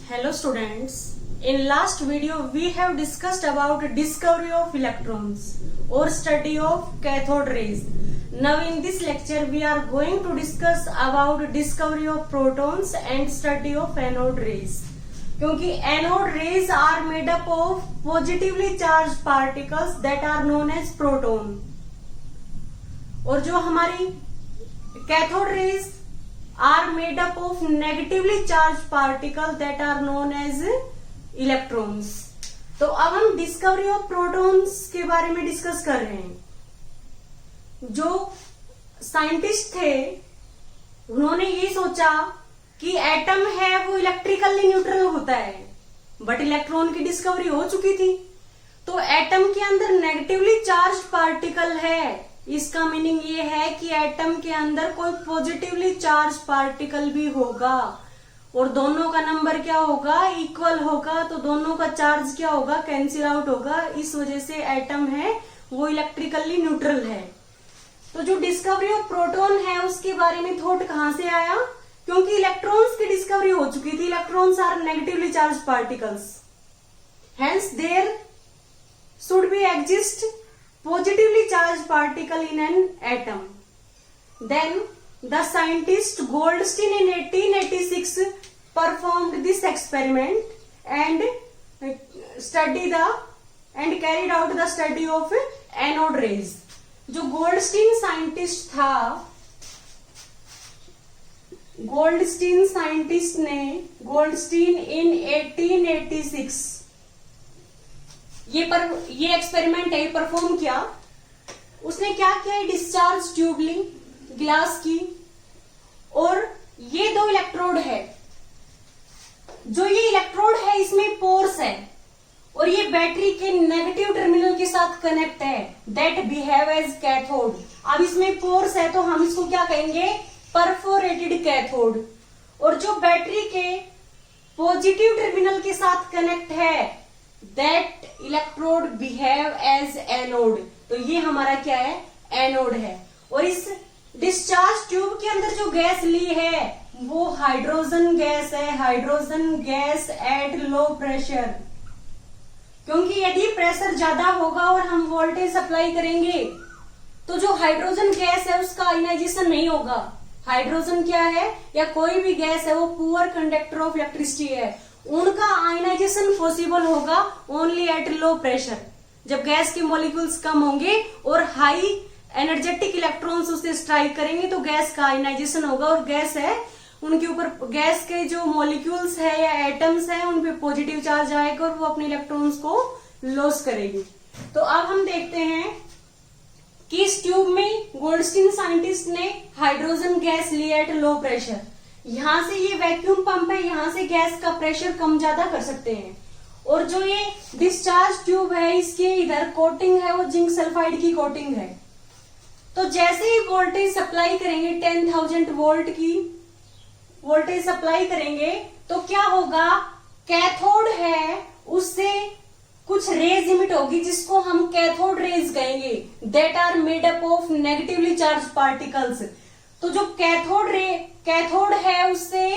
Hello students. In last video we have discussed about discovery of electrons or study of cathode rays. Now in this lecture we are going to discuss about discovery of protons and study of anode rays. क्योंकि anode rays are made up of positively charged particles that are known as proton. और जो हमारी cathode rays are made up of negatively charged particles that are known as electrons. तो अब हम discovery of protons के बारे में discuss कर रहे हैं। जो साइंटिस्ट थे उन्होंने ये सोचा कि एटम है वो इलेक्ट्रिकली न्यूट्रल होता है, बट इलेक्ट्रॉन की डिस्कवरी हो चुकी थी। तो एटम के अंदर नेगेटिवली चार्ज पार्टिकल है, इसका मीनिंग ये है कि एटम के अंदर कोई पॉजिटिवली चार्ज पार्टिकल भी होगा और दोनों का नंबर क्या होगा, इक्वल होगा। तो दोनों का चार्ज क्या होगा, कैंसिल आउट होगा। इस वजह से एटम है वो इलेक्ट्रिकली न्यूट्रल है। तो जो डिस्कवरी ऑफ प्रोटॉन है उसके बारे में थॉट कहां से आया, क्योंकि इलेक्ट्रॉन्स की डिस्कवरी हो चुकी थी। Electrons are negatively charge particles, hence there should be exist positively charged particle in an atom. Then the scientist Goldstein in 1886 performed this experiment and carried out the study of anode rays. जो Goldstein scientist था, Goldstein इन 1886 ये experiment है perform किया। उसने क्या किया, discharge tube ली glass की और ये दो इलेक्ट्रोड है। जो ये इलेक्ट्रोड है इसमें पोर्स है और ये बैटरी के नेगेटिव टर्मिनल के साथ कनेक्ट है, दैट बिहेव एज कैथोड। अब इसमें पोर्स है तो हम इसको क्या कहेंगे, परफोरेटेड कैथोड। और जो बैटरी के पॉजिटिव टर्मिनल के साथ कनेक्ट है, that electrode behave as anode. तो ये हमारा क्या है, एनोड है। और इस डिस्चार्ज ट्यूब के अंदर जो गैस ली है वो हाइड्रोजन गैस है, hydrogen gas at low pressure. क्योंकि यदि प्रेशर ज्यादा होगा और हम वोल्टेज सप्लाई करेंगे तो जो हाइड्रोजन गैस है उसका आयनाइजेशन नहीं होगा। हाइड्रोजन क्या है या कोई भी गैस है वो पुअर कंडक्टर ऑफ इलेक्ट्रिसिटी है, उनका आयनाइजेशन पॉसिबल होगा ओनली एट लो प्रेशर। जब गैस के मॉलिक्यूल्स कम होंगे और हाई एनर्जेटिक इलेक्ट्रॉन्स उससे स्ट्राइक करेंगे तो गैस का आयनाइजेशन होगा। और गैस है उनके ऊपर, गैस के जो मॉलिक्यूल्स है या एटम्स है उन पे पॉजिटिव चार्ज आएगा और वो अपने इलेक्ट्रॉन्स को लॉस करेगी। तो अब हम देखते हैं कि इस ट्यूब में गोल्डस्टीन साइंटिस्ट ने हाइड्रोजन गैस लिया एट लो प्रेशर। यहां से ये वैक्यूम पंप है, यहां से गैस का प्रेशर कम ज्यादा कर सकते हैं। और जो ये डिस्चार्ज ट्यूब है इसके इधर कोटिंग है वो जिंक सल्फाइड की कोटिंग है। तो जैसे ही वोल्टेज सप्लाई करेंगे 10,000 वोल्ट की वोल्टेज सप्लाई करेंगे तो क्या होगा, कैथोड है उससे कुछ रेज इमिट होगी जिसको हम कैथोड रेज कहेंगे, that are made up of negatively charge particles. तो जो कैथोड है उससे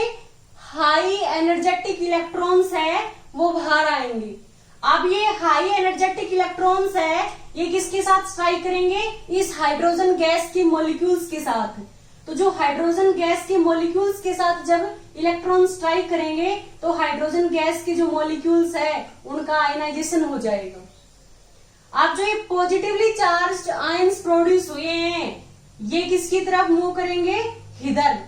हाई एनर्जेटिक इलेक्ट्रॉन्स है वो बाहर आएंगे। अब ये हाई एनर्जेटिक इलेक्ट्रॉन्स है ये किसके साथ स्ट्राइक करेंगे, इस हाइड्रोजन गैस की मॉलिक्यूल्स के साथ। तो जो हाइड्रोजन गैस के मॉलिक्यूल्स के साथ जब इलेक्ट्रॉन स्ट्राइक करेंगे तो हाइड्रोजन गैस के जो मॉलिक्यूल्स है उनका आयनाइजेशन हो जाएगा। अब जो ये पॉजिटिवली चार्ज्ड आयंस प्रोड्यूस हुए हैं ये किसकी तरफ मूव करेंगे, इधर।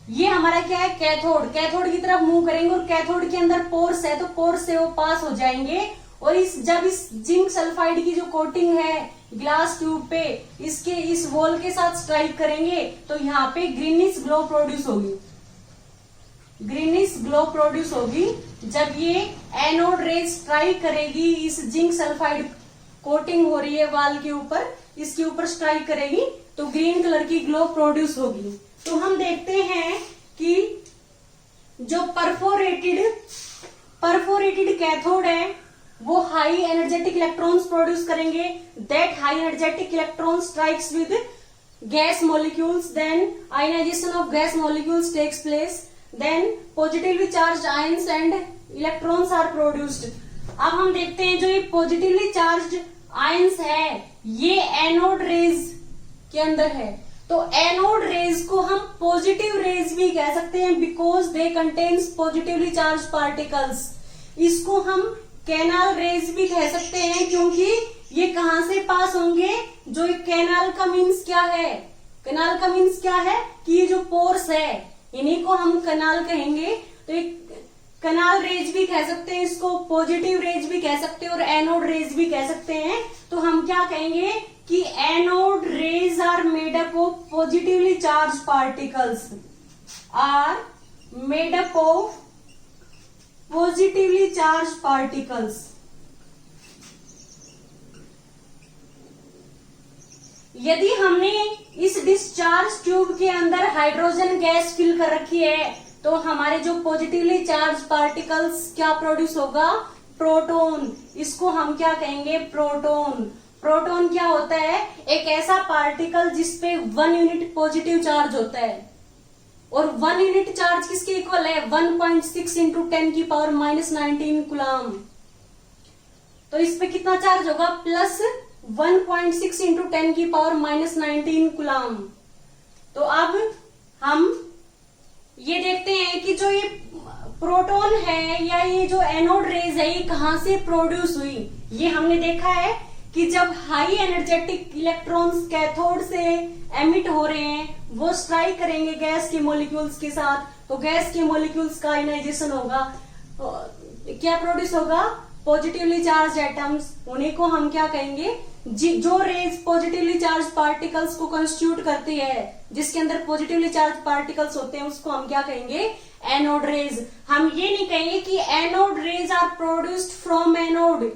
ये हमारा क्या है, कैथोड की तरफ मूव करेंगे और कैथोड के अंदर पोर्स है तो पोर्स से वो पास हो जाएंगे। और जब इस जिंक सल्फाइड की जो कोटिंग है ग्लास ट्यूब पे इसके इस वॉल के साथ स्ट्राइक करेंगे तो यहाँ पे ग्रीनिश ग्लो प्रोड्यूस होगी। जब ये एनोड रेज स्ट्राइक करेगी, इस जिंक सल्फाइड कोटिंग हो रही है वाल के ऊपर, इसके ऊपर स्ट्राइक करेगी तो ग्रीन कलर की ग्लो प्रोड्यूस होगी। तो हम देखते हैं कि जो परफोरेटेड कैथोड है वो हाई एनर्जेटिक इलेक्ट्रॉन्स प्रोड्यूस करेंगे, that high energetic electron strikes with gas molecules, then ionization of gas molecules takes place, then positively charge ions and electrons are produced. अब हम देखते हैं जो ये पॉजिटिवली चार्ज आयंस है ये एनोड रेज के अंदर है, तो एनोड रेज को हम पॉजिटिव रेज भी कह सकते हैं because they contains positively charge particles. इसको हम कैनाल रेज भी कह सकते हैं क्योंकि ये कहां से पास होंगे, जो कैनाल का मीन्स क्या है, कैनाल का मीन्स क्या है कि ये जो पोर्स है इन्हीं को हम कैनाल कहेंगे। तो एक कैनाल रेज भी कह सकते हैं, इसको पॉजिटिव रेज भी कह सकते हैं और एनोड रेज भी कह सकते हैं। तो हम क्या कहेंगे कि anode rays are made up of positively charge particles, are made up of positively charge particles. यदि हमने इस डिस्चार्ज ट्यूब के अंदर हाइड्रोजन गैस फिल कर रखी है तो हमारे जो पॉजिटिवली चार्ज पार्टिकल्स क्या प्रोड्यूस होगा, प्रोटॉन। इसको हम क्या कहेंगे, प्रोटॉन। प्रोटॉन क्या होता है, एक ऐसा पार्टिकल जिसपे 1 यूनिट पॉजिटिव चार्ज होता है और 1 यूनिट चार्ज किसके इक्वल है, 1.6 इंटू 10⁻⁻19 कूलम। तो इस पे कितना चार्ज होगा, प्लस 1.6 इंटू 10⁻⁻19 कूलम। तो अब हम ये देखते हैं कि जो ये प्रोटॉन है या ये जो एनोड रेज है ये कहां से प्रोड्यूस हुई। ये हमने देखा है कि जब हाई एनर्जेटिक इलेक्ट्रॉन्स कैथोड से एमिट हो रहे हैं वो स्ट्राइक करेंगे गैस के मॉलिक्यूल्स के साथ, तो गैस के मॉलिक्यूल्स का आयनाइजेशन होगा, क्या प्रोड्यूस होगा, पॉजिटिवली चार्ज एटम्स। उन्हीं को हम क्या कहेंगे, जो रेज पॉजिटिवली चार्ज पार्टिकल्स को कंस्टिट्यूट करती है, जिसके अंदर पॉजिटिवली चार्ज पार्टिकल्स होते हैं उसको हम क्या कहेंगे, एनोड रेज। हम ये नहीं कहेंगे कि anode rays are produced from anode,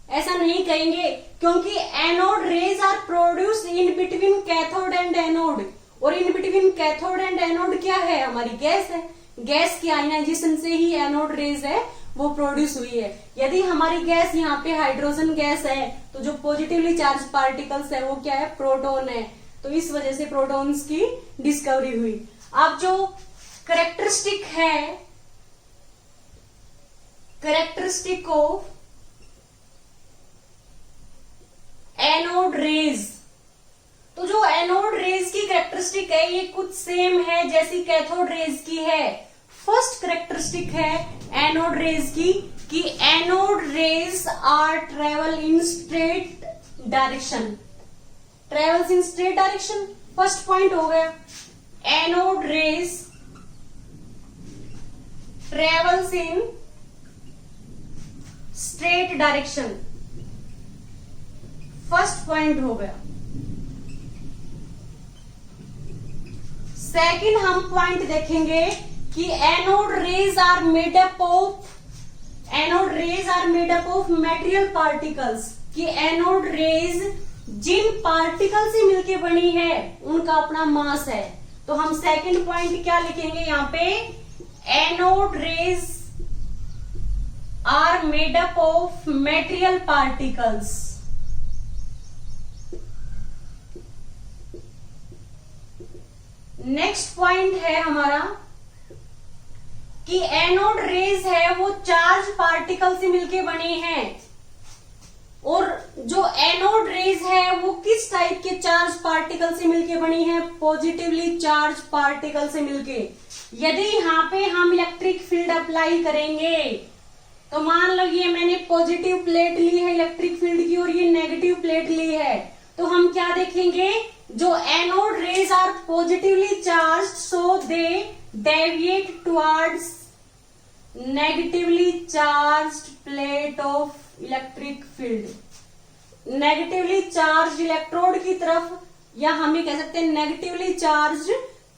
ऐसा नहीं कहेंगे क्योंकि anode rays are produced in between cathode and anode, और in between cathode and anode क्या है, हमारी गैस है। गैस की आयनाइजेशन से ही एनोड रेज है वो प्रोड्यूस हुई है। यदि हमारी गैस यहाँ पे हाइड्रोजन गैस है तो जो पॉजिटिवली चार्ज पार्टिकल्स है वो क्या है, प्रोटॉन है। तो इस वजह से प्रोटॉन्स की डिस्कवरी हुई। अब जो कैरेक्टरिस्टिक है, कैरेक्टरिस्टिक ऑफ एनोड रेज, तो जो एनोड रेज की कैरेक्टरिस्टिक है ये कुछ सेम है जैसी कैथोड रेज की है। फर्स्ट कैरेक्टरिस्टिक है एनोड रेज की कि anode rays are travel in straight direction, travels in straight direction, first point हो गया। Anode rays travels in straight direction, first point हो गया। सेकंड हम पॉइंट देखेंगे कि anode rays are made up of material particles, कि anode rays जिन particle से मिलके बनी है उनका अपना मास है। तो हम सेकंड पॉइंट क्या लिखेंगे यहां पे, anode rays are made up of material particles. Next point है हमारा कि एनोड रेज है वो चार्ज पार्टिकल से मिलके बनी है, और जो एनोड रेज है वो किस टाइप के चार्ज पार्टिकल से मिलके बनी है, पॉजिटिवली चार्ज पार्टिकल से मिलके। यदि यहाँ पे हम इलेक्ट्रिक फील्ड अप्लाई करेंगे तो मान लो ये मैंने पॉजिटिव प्लेट ली है इलेक्ट्रिक फील्ड की और ये नेगेटिव प्लेट ली है, तो हम क्या देखेंगे, जो anode rays are positively charge so they deviate towards negatively charged plate of electric field. Negatively charge electrode की तरफ, या हम ये कह सकते हैं नेगेटिवली चार्ज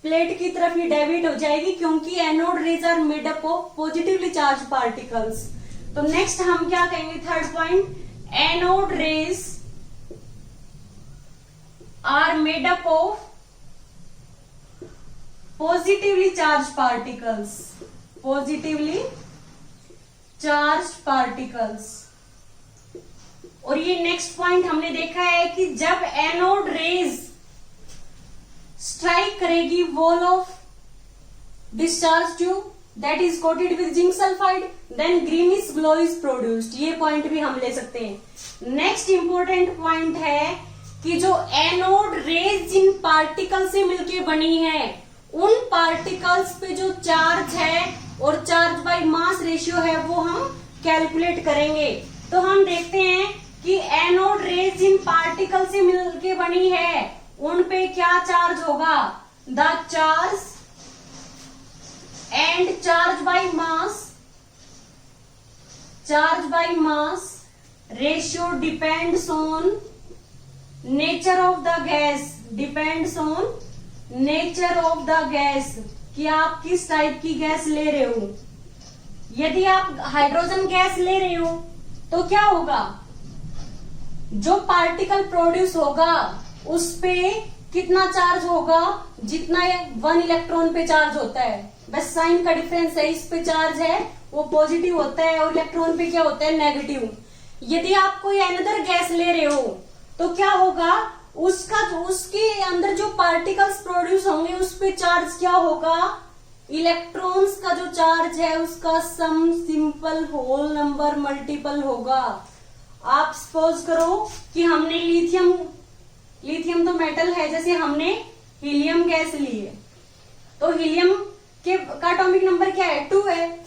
प्लेट की तरफ ये डेविएट हो जाएगी क्योंकि anode rays are made up of positively charge particles. तो नेक्स्ट हम क्या कहेंगे, third point, anode rays are made up of positively charge particles, positively charge particles. और ये नेक्स्ट पॉइंट हमने देखा है कि जब एनोड रेज स्ट्राइक करेगी wall of discharge tube that is coated with zinc sulfide, then greenish glow is produced. ये point भी हम ले सकते हैं. नेक्स्ट इंपॉर्टेंट पॉइंट है कि जो एनोड रेज जिन पार्टिकल से मिलके बनी है, उन पार्टिकल्स पे जो चार्ज है और चार्ज बाय मास रेशियो है वो हम कैलकुलेट करेंगे. तो हम देखते हैं कि एनोड रेज जिन पार्टिकल से मिलके बनी है उन पे क्या चार्ज होगा. The charge and charge by mass ratio depends on nature of the gas, कि आप किस टाइप की गैस ले रहे हो. यदि आप हाइड्रोजन गैस ले रहे हो तो क्या होगा, जो पार्टिकल प्रोड्यूस होगा उस पे कितना चार्ज होगा, जितना 1 इलेक्ट्रॉन पे चार्ज होता है. बस साइन का डिफरेंस है. इस पे चार्ज है वो पॉजिटिव होता है और इलेक्ट्रॉन पे क्या होता है, नेगेटिव. यदि आप कोई अनदर गैस ले रहे हो तो क्या होगा, उसके अंदर जो पार्टिकल्स प्रोड्यूस होंगे उस पे चार्ज क्या होगा, इलेक्ट्रॉन्स का जो चार्ज है उसका some simple whole number multiple होगा. आप सपोज करो कि हमने लिथियम तो मेटल है, जैसे हमने हीलियम गैस ली है, तो हीलियम का एटॉमिक नंबर क्या है, 2 है.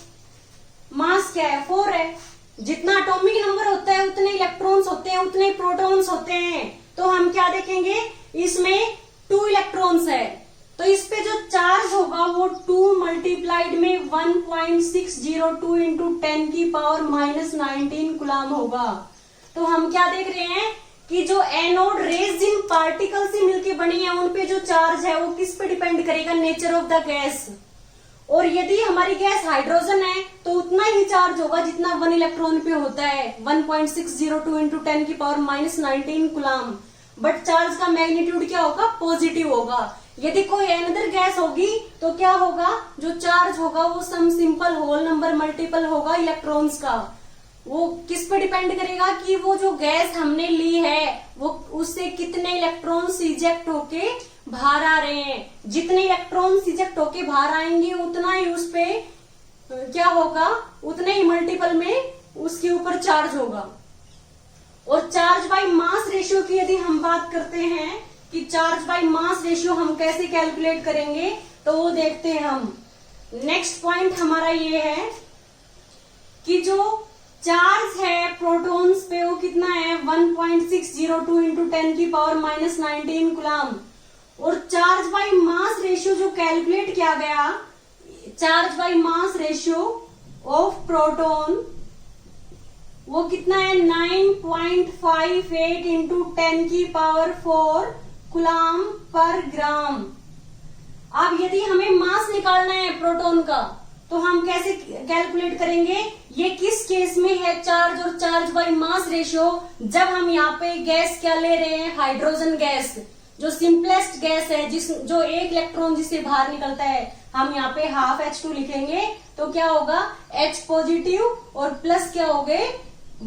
मास क्या है, 4 है. जितना एटॉमिक नंबर होता है उतने इलेक्ट्रॉन्स होते हैं, उतने प्रोटॉन्स होते हैं. तो हम क्या देखेंगे, इसमें 2 इलेक्ट्रॉन्स है, तो इस पे जो चार्ज होगा वो 2 मल्टीप्लाइड में 1.602 इंटू 10 की पावर -19 कूलम होगा. तो हम क्या देख रहे हैं कि जो एनोड रेज जिन पार्टिकल से मिलके बनी है उन पे जो चार्ज है वो किस पे डिपेंड करेगा, नेचर ऑफ द गैस. और यदि हमारी गैस हाइड्रोजन है तो उतना ही चार्ज होगा जितना 1 इलेक्ट्रॉन पे होता है, 1.602 इंटू 10 की पावर -19 कूलम. बट चार्ज का मैग्नीट्यूड क्या होगा, पॉजिटिव होगा. यदि कोई अनदर गैस होगी तो क्या होगा, जो चार्ज होगा वो some simple whole number multiple होगा इलेक्ट्रॉन्स का. वो किस पे डिपेंड करेगा कि वो जो गैस हमने ली है वो उससे कितने इलेक्ट्रॉन्स इजेक्ट होके बाहर आ रहे हैं. जितने इलेक्ट्रॉन्स इजेक्ट होके बाहर आएंगे उतना ही उस पे क्या होगा, उतने ही मल्टीपल में उसके ऊपर चार्ज होगा. और चार्ज बाय मास रेशियो की यदि हम बात करते हैं कि चार्ज बाय मास रेशियो हम कैसे कैलकुलेट करेंगे, तो वो देखते हैं हम. नेक्स्ट पॉइंट हमारा ये है कि जो चार्ज है प्रोटॉन्स पे वो कितना है, 1.602 इंटू 10 की पावर -19 कूलम. और चार्ज बाय मास रेशियो जो कैलकुलेट किया गया, charge by mass ratio of proton वो कितना है, 9.58 इंटू 10 की पावर 4 कूलम पर ग्राम. अब यदि हमें मास निकालना है प्रोटॉन का तो हम कैसे कैलकुलेट करेंगे, ये किस केस में है चार्ज और चार्ज बाय मास रेशियो, जब हम यहाँ पे गैस क्या ले रहे हैं, हाइड्रोजन गैस, जो सिंपलेस्ट गैस है, जो 1 इलेक्ट्रॉन जिससे बाहर निकलता है. हम यहाँ पे हाफ H2 लिखेंगे तो क्या होगा, H पॉजिटिव और प्लस क्या हो गए,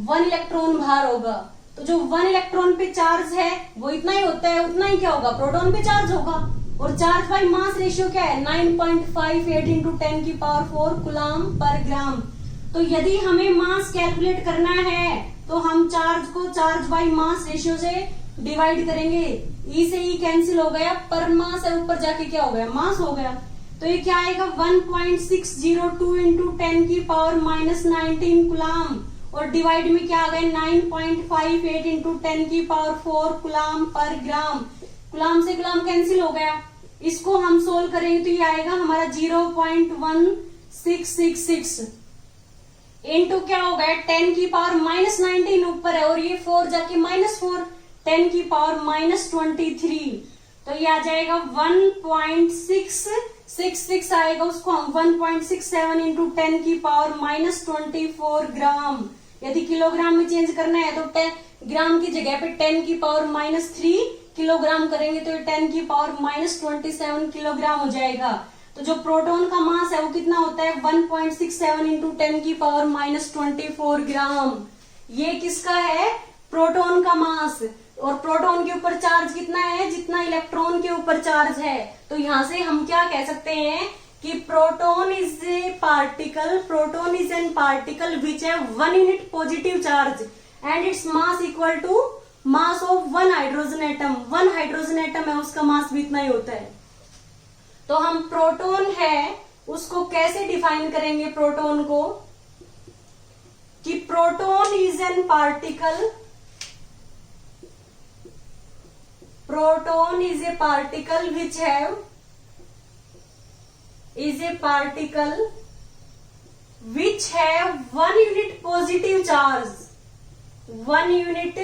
1 इलेक्ट्रॉन बाहर होगा. तो जो 1 इलेक्ट्रॉन पे चार्ज है वो इतना ही होता है, उतना ही क्या होगा, प्रोटॉन पे चार्ज होगा. और चार्ज बाय मास रेशियो क्या है, 9.58 इंटू 10 की पावर 4 कूलम पर ग्राम. तो यदि हमें मास कैलकुलेट करना है तो हम चार्ज को चार्ज बाय मास रेशियो से डिवाइड करेंगे. ई से ई कैंसिल हो गया, पर मास है ऊपर जाके क्या हो गया, मास हो गया. तो ये क्या आएगा, 1.602 इंटू 10 की पावर -19 कूलम. और डिवाइड में क्या आ गया, 9.58 इंटू 10 की पावर 4 कूलम पर ग्राम. कूलम से कूलम कैंसिल हो गया. इसको हम सोल्व करेंगे तो ये आएगा हमारा 0.1666 इंटू क्या हो गया, 10 की पावर -19 ऊपर है और ये 4 जाके -4, 10 की पावर -23. तो ये आ जाएगा 1.666 आएगा. उसको हम 1.67 इंटू 10 की पावर -24 ग्राम. यदि किलोग्राम में चेंज करना है तो 10 ग्राम की जगह पे 10 की पावर -3 किलोग्राम करेंगे तो ये 10 की पावर -27 किलोग्राम हो जाएगा. तो जो प्रोटॉन का मास है वो कितना होता है, 1.67 इंटू 10 की पावर -24 ग्राम. ये किसका है, प्रोटॉन का मास. और प्रोटॉन के ऊपर चार्ज कितना है, जितना इलेक्ट्रॉन के ऊपर चार्ज है. तो यहाँ से हम क्या कह सकते हैं कि proton is an particle which है 1 unit positive charge and its mass equal to mass of 1 hydrogen atom. 1 hydrogen atom है, उसका मास भी इतना ही होता है। तो हम प्रोटॉन है उसको कैसे डिफाइन करेंगे प्रोटॉन को, कि proton is an particle, proton is a particle which have which have 1 unit positive charge, 1 unit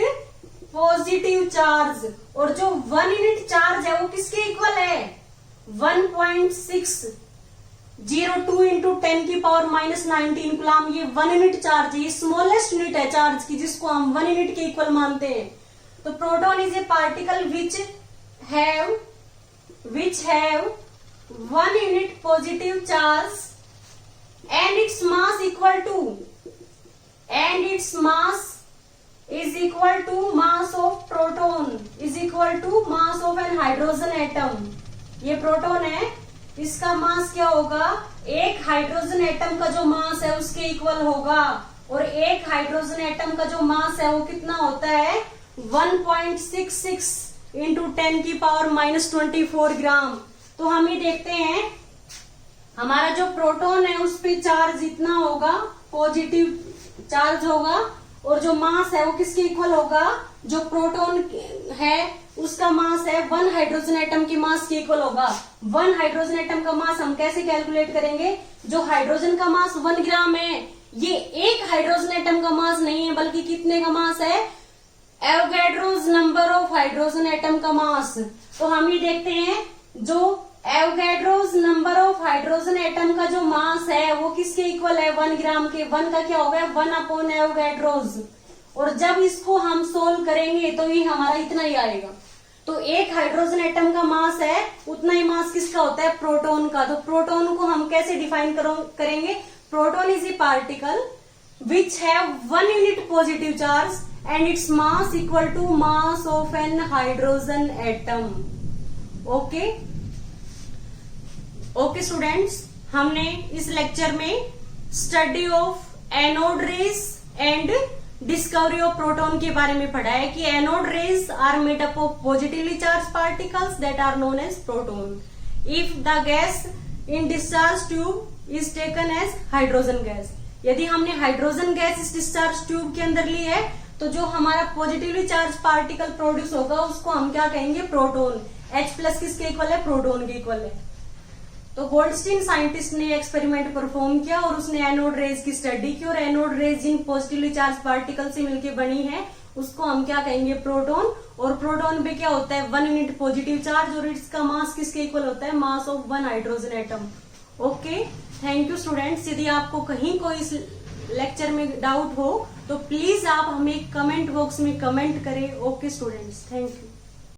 positive charge. और जो 1 यूनिट चार्ज है वो किसके इक्वल है, 1.602 इंटू 10⁻⁻19 कूलम। ये 1 यूनिट चार्ज है, ये स्मॉलेस्ट यूनिट है चार्ज की, जिसको हम 1 यूनिट के इक्वल मानते हैं। तो proton is a particle which have 1 unit positive charge and its mass is equal to mass of proton is equal to mass of an hydrogen atom। ये proton है, इसका मास क्या होगा, एक हाइड्रोजन एटम का जो मास है उसके इक्वल होगा। और एक हाइड्रोजन एटम का जो मास है वो कितना होता है, 1.66 इंटू 10⁻⁻24 ग्राम। तो हम ये देखते हैं हमारा जो प्रोटॉन है उस पे चार्ज इतना होगा, पॉजिटिव चार्ज होगा, और जो मास है वो किसके इक्वल होगा, जो प्रोटॉन है उसका मास है 1 हाइड्रोजन एटम की मास के इक्वल होगा। 1 हाइड्रोजन एटम का मास हम कैसे कैलकुलेट करेंगे, जो हाइड्रोजन का मास 1 ग्राम है, ये एक हाइड्रोजन एटम का मास नहीं है, बल्कि कितने का मास है, Avogadro's number of hydrogen atom का मास। तो हम ये देखते हैं जो Avogadro's number of hydrogen atom का जो मास है वो किसके इक्वल है, 1 ग्राम के। 1 का क्या होगा, 1 एवोगैड्रोस। और जब इसको हम सोल्व करेंगे तो ये हमारा इतना ही आएगा। तो एक हाइड्रोजन एटम का मास है, उतना ही मास किसका होता है, प्रोटॉन का। तो प्रोटॉन को हम कैसे डिफाइन करेंगे, proton is a particle which have 1 unit positive charge and its mass equal to mass of an hydrogen atom. Okay students, हमने इस लेक्चर में study of anode rays and discovery of proton के बारे में पढ़ा है कि anode rays are made up of positively charge particles that are known as proton. If the gas in discharge tube is taken as hydrogen gas, यदि हमने hydrogen gas इस discharge tube के अंदर ली है तो जो हमारा पॉजिटिवली चार्ज पार्टिकल प्रोड्यूस होगा उसको हम क्या कहेंगे, प्रोटॉन। H+ किसके इक्वल है, प्रोटॉन के इक्वल है। तो गोल्डस्टीन साइंटिस्ट ने एक्सपेरिमेंट परफॉर्म किया और उसने एनोड रेज की स्टडी की, और एनोड रेज जिन पॉजिटिवली चार्ज पार्टिकल से मिलकर बनी है उसको हम क्या कहेंगे, प्रोटॉन। और प्रोटॉन पे क्या होता है, 1 यूनिट पॉजिटिव चार्ज, और इसका मास किसके इक्वल होता है, मास of 1 hydrogen atom. Okay, thank you students. यदि आपको कहीं कोई इस लेक्चर में डाउट हो तो प्लीज आप हमें कमेंट बॉक्स में कमेंट करें। Okay students, thank you.